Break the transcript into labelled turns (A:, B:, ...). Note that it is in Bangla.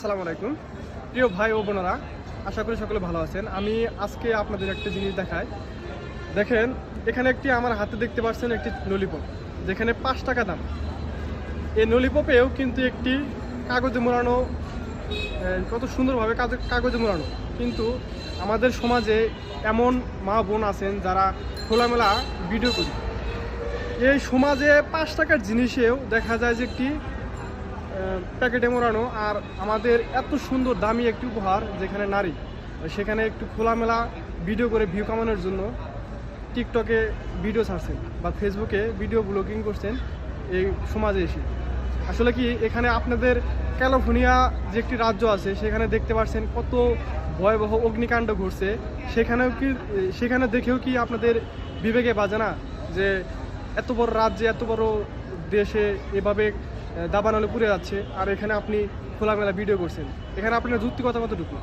A: আসসালামু আলাইকুম প্রিয় ভাই ও বোনেরা, আশা করি সকলে ভালো আছেন। আমি আজকে আপনাদের একটা জিনিস দেখাই। দেখেন, এখানে একটি আমার হাতে দেখতে পাচ্ছেন একটি ললিপপ, যেখানে 5 টাকা দাম। এই ললিপপেও কিন্তু একটি কাগজে মোড়ানো, কত সুন্দরভাবে কাগজে মোড়ানো। কিন্তু আমাদের সমাজে এমন মা বোন আছেন যারা খোলামেলা ভিডিও করি। এই সমাজে 5 টাকার জিনিসেও দেখা যায় যে একটি প্যাকেটে মোড়ানো। আর আমাদের এত সুন্দর দামি একটি উপহার, যেখানে নারী সেখানে একটু খোলামেলা ভিডিও করে ভিউ কামানোর জন্য টিকটকে ভিডিও ছাড়ছেন বা ফেসবুকে ভিডিও ব্লগিং করছেন এই সমাজে এসে। আসলে কি, এখানে আপনাদের ক্যালিফোর্নিয়া যে একটি রাজ্য আছে, সেখানে দেখতে পাচ্ছেন কত ভয়াবহ অগ্নিকাণ্ড ঘটছে। সেখানে দেখেও কি আপনাদের বিবেকে বাজে না যে এত বড় রাজ্যে, এত বড় দেশে এভাবে দাবানলে পুড়ে যাচ্ছে, আর এখানে আপনি খোলামেলা ভিডিও করছেন? এখানে আপনার যুক্তিকতা কতটুকু?